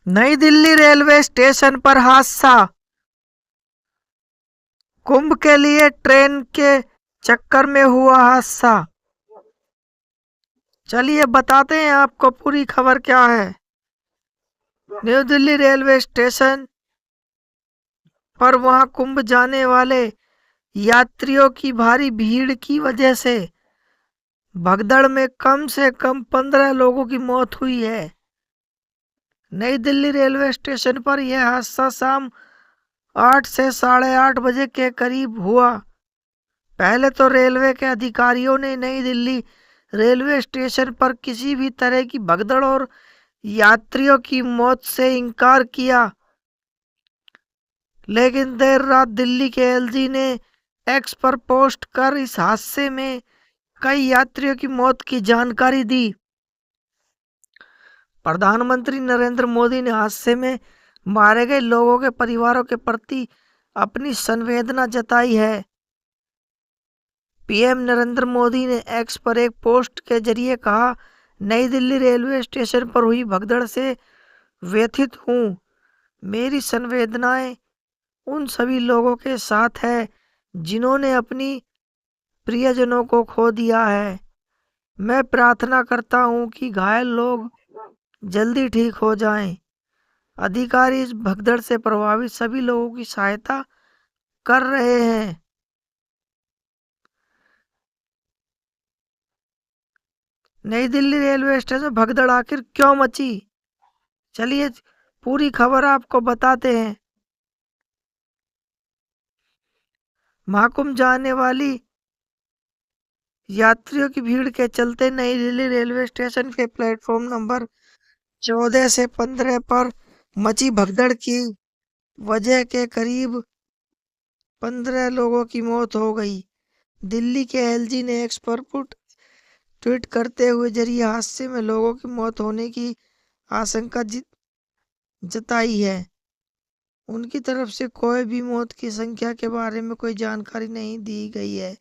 नई Delhi railway station पर हादसा। कुंभ के लिए ट्रेन के चक्कर में हुआ हादसा। चलिए बताते हैं आपको पूरी खबर क्या है। न्यू दिल्ली रेलवे स्टेशन पर वहां कुंभ जाने वाले यात्रियों की भारी भीड़ की वजह से भगदड़ में कम से कम 15 लोगों की मौत हुई है। नई दिल्ली रेलवे स्टेशन पर यह हादसा शाम 8 से 8:30 बजे के करीब हुआ। पहले तो रेलवे के अधिकारियों ने नई दिल्ली रेलवे स्टेशन पर किसी भी तरह की भगदड़ और यात्रियों की मौत से इनकार किया, लेकिन देर रात दिल्ली के एलजी ने एक्स पर पोस्ट कर इस हादसे में कई यात्रियों की मौत की जानकारी दी। प्रधानमंत्री नरेंद्र मोदी ने हादसे में मारे गए लोगों के परिवारों के प्रति अपनी संवेदना जताई है। पीएम नरेंद्र मोदी ने एक्स पर एक पोस्ट के जरिए कहा, नई दिल्ली रेलवे स्टेशन पर हुई भगदड़ से व्यथित हूँ। मेरी संवेदनाएं उन सभी लोगों के साथ है जिन्होंने अपनी प्रियजनों को खो दिया है। मैं प्रार्थना करता हूँ कि घायल लोग जल्दी ठीक हो जाएं। अधिकारी इस भगदड़ से प्रभावित सभी लोगों की सहायता कर रहे हैं। नई दिल्ली रेलवे स्टेशन भगदड़ आखिर क्यों मची, चलिए पूरी खबर आपको बताते हैं। महाकुंभ जाने वाली यात्रियों की भीड़ के चलते नई दिल्ली रेलवे स्टेशन के प्लेटफॉर्म नंबर 14 से 15 पर मची भगदड़ की वजह के करीब 15 लोगों की मौत हो गई। दिल्ली के एलजी ने एक्स पर ट्वीट करते हुए जरिए हादसे में लोगों की मौत होने की आशंका जताई है। उनकी तरफ से कोई भी मौत की संख्या के बारे में कोई जानकारी नहीं दी गई है।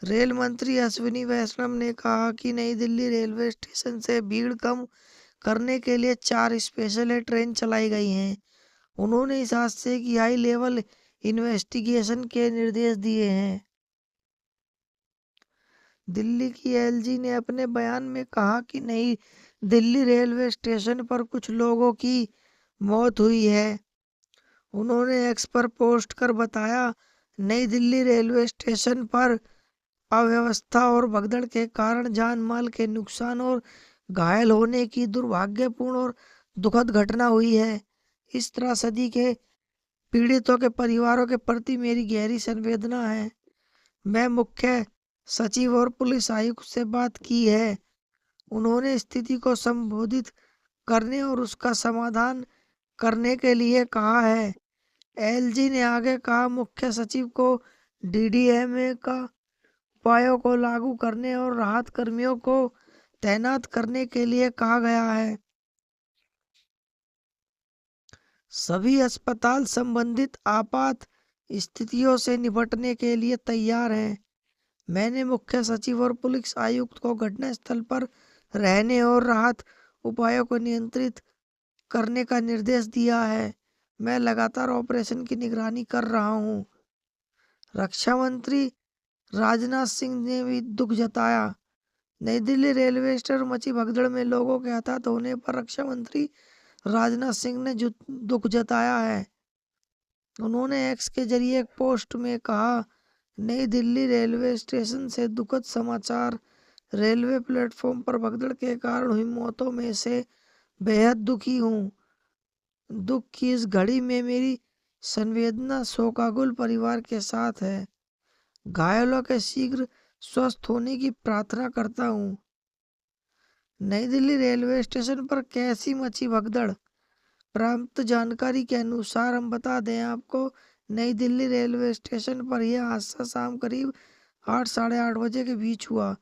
रेल मंत्री अश्विनी वैष्णव ने कहा कि नई दिल्ली रेलवे स्टेशन से भीड़ कम करने के लिए 4 स्पेशल ट्रेन चलाई गई हैं। उन्होंने इस हादसे की हाई लेवल इन्वेस्टिगेशन के निर्देश दिए हैं। दिल्ली की एलजी ने अपने बयान में कहा कि नई दिल्ली रेलवे स्टेशन पर कुछ लोगों की मौत हुई है। उन्होंने एक्स पर पोस्ट कर बताया, नई दिल्ली रेलवे स्टेशन पर अव्यवस्था और भगदड़ के कारण जान माल के नुकसान और घायल होने की दुर्भाग्यपूर्ण और दुखद घटना हुई है। इस त्रासदी के पीड़ितों के परिवारों के प्रति मेरी गहरी संवेदना है। मैं मुख्य सचिव और पुलिस आयुक्त से बात की है। उन्होंने स्थिति को संबोधित करने और उसका समाधान करने के लिए कहा है। एलजी ने आगे कहा, मुख्य सचिव को डीडीएमए का उपायों को लागू करने और राहत कर्मियों को तैनात करने के लिए कहा गया है। सभी अस्पताल संबंधित आपात स्थितियों से निपटने के लिए तैयार हैं। मैंने मुख्य सचिव और पुलिस आयुक्त को घटनास्थल पर रहने और राहत उपायों को नियंत्रित करने का निर्देश दिया है। मैं लगातार ऑपरेशन की निगरानी कर रहा हूं। रक्षा मंत्री राजनाथ सिंह ने भी दुख जताया। नई दिल्ली रेलवे स्टेशन मची भगदड़ में लोगों के हताहत होने पर रक्षा मंत्री राजनाथ सिंह ने दुख जताया है। उन्होंने एक्स के जरिए एक पोस्ट में कहा, नई दिल्ली रेलवे स्टेशन से दुखद समाचार। रेलवे प्लेटफॉर्म पर भगदड़ के कारण हुई मौतों में से बेहद दुखी हूँ। दुख की इस घड़ी में मेरी संवेदना शोकाकुल परिवार के साथ है। घायलों के शीघ्र स्वस्थ होने की प्रार्थना करता हूँ। नई दिल्ली रेलवे स्टेशन पर कैसी मची भगदड़। प्राप्त जानकारी के अनुसार हम बता दें आपको, नई दिल्ली रेलवे स्टेशन पर यह हादसा शाम करीब 8 साढ़े 8 बजे के बीच हुआ।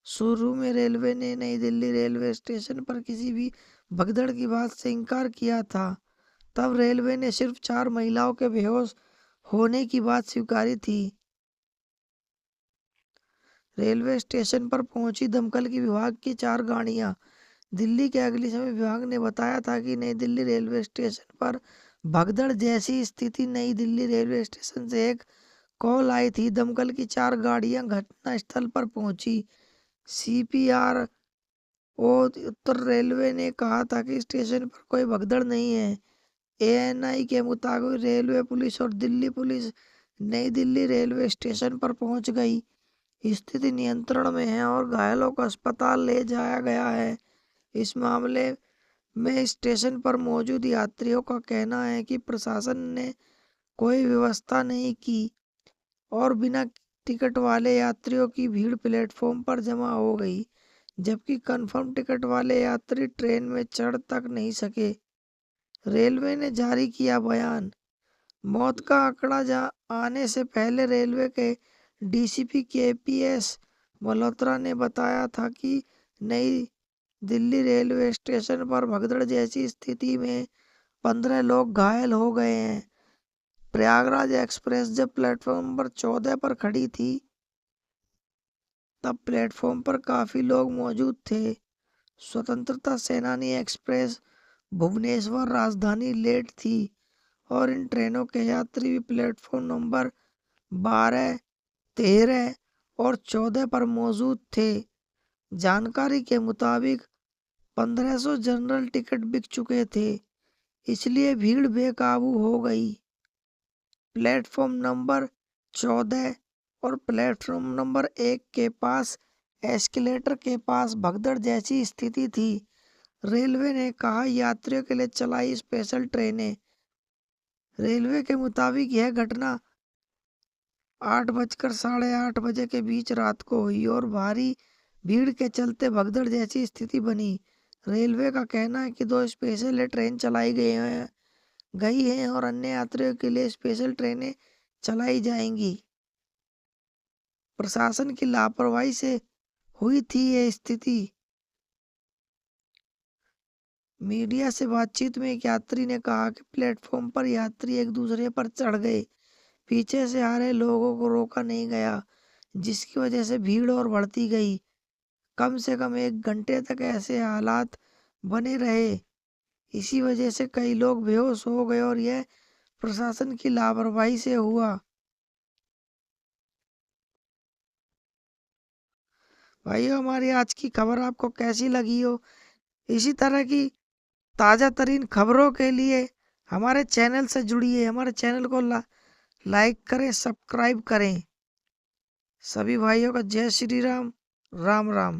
शुरू में रेलवे ने नई दिल्ली रेलवे स्टेशन पर किसी भी भगदड़ की बात से इनकार किया था। तब रेलवे ने सिर्फ 4 महिलाओं के बेहोश होने की बात स्वीकारी थी। रेलवे स्टेशन पर पहुंची दमकल की विभाग की 4 गाड़ियां दिल्ली के अग्निशमन विभाग ने बताया था कि नई दिल्ली रेलवे स्टेशन पर भगदड़ जैसी स्थिति। नई दिल्ली रेलवे स्टेशन से एक कॉल आई थी। दमकल की 4 गाड़ियां घटनास्थल पर पहुंची। CPRO उत्तर रेलवे ने कहा था कि स्टेशन पर कोई भगदड़ नहीं है। ANI के मुताबिक रेलवे पुलिस और दिल्ली पुलिस नई दिल्ली रेलवे स्टेशन पर पहुंच गई। स्थिति नियंत्रण में है और घायलों को अस्पताल ले जाया गया है। इस मामले में स्टेशन पर मौजूद यात्रियों का कहना है कि प्रशासन ने कोई व्यवस्था नहीं की और बिना टिकट वाले यात्रियों की भीड़ प्लेटफॉर्म पर जमा हो गई, जबकि कंफर्म टिकट वाले यात्री ट्रेन में चढ़ तक नहीं सके। रेलवे ने जारी किया बयान। मौत का आंकड़ा आने से पहले रेलवे के DCP KPS मल्होत्रा ने बताया था कि नई दिल्ली रेलवे स्टेशन पर भगदड़ जैसी स्थिति में 15 लोग घायल हो गए हैं। प्रयागराज एक्सप्रेस जब प्लेटफॉर्म नंबर 14 पर खड़ी थी तब प्लेटफॉर्म पर काफी लोग मौजूद थे। स्वतंत्रता सेनानी एक्सप्रेस भुवनेश्वर राजधानी लेट थी और इन ट्रेनों के यात्री भी प्लेटफॉर्म नंबर 12, 13 और 14 पर मौजूद थे। जानकारी के मुताबिक 1500 जनरल टिकट बिक चुके थे, इसलिए भीड़ बेकाबू हो गई। प्लेटफॉर्म नंबर 14 और प्लेटफॉर्म नंबर 1 के पास एस्केलेटर के पास भगदड़ जैसी स्थिति थी। रेलवे ने कहा यात्रियों के लिए चलाई स्पेशल ट्रेनें। रेलवे के मुताबिक यह घटना 8:08 के बीच रात को हुई और भारी भीड़ के चलते भगदड़ जैसी स्थिति बनी। रेलवे का कहना है कि 2 स्पेशल ट्रेन चलाई गई हैं और अन्य यात्रियों के लिए स्पेशल ट्रेनें चलाई जाएंगी। प्रशासन की लापरवाही से हुई थी यह स्थिति। मीडिया से बातचीत में एक यात्री ने कहा कि प्लेटफॉर्म पर यात्री एक दूसरे पर चढ़ गए। पीछे से आ रहे लोगों को रोका नहीं गया, जिसकी वजह से भीड़ और बढ़ती गई। कम से कम 1 घंटे तक ऐसे हालात बने रहे। इसी वजह से कई लोग बेहोश हो गए और यह प्रशासन की लापरवाही से हुआ। भाइयों, हमारी आज की खबर आपको कैसी लगी हो? इसी तरह की ताज़ा तरीन खबरों के लिए हमारे चैनल से जुड़िए। हमारे चैनल को लाइक करें, सब्सक्राइब करें। सभी भाइयों का जय श्री राम, राम राम।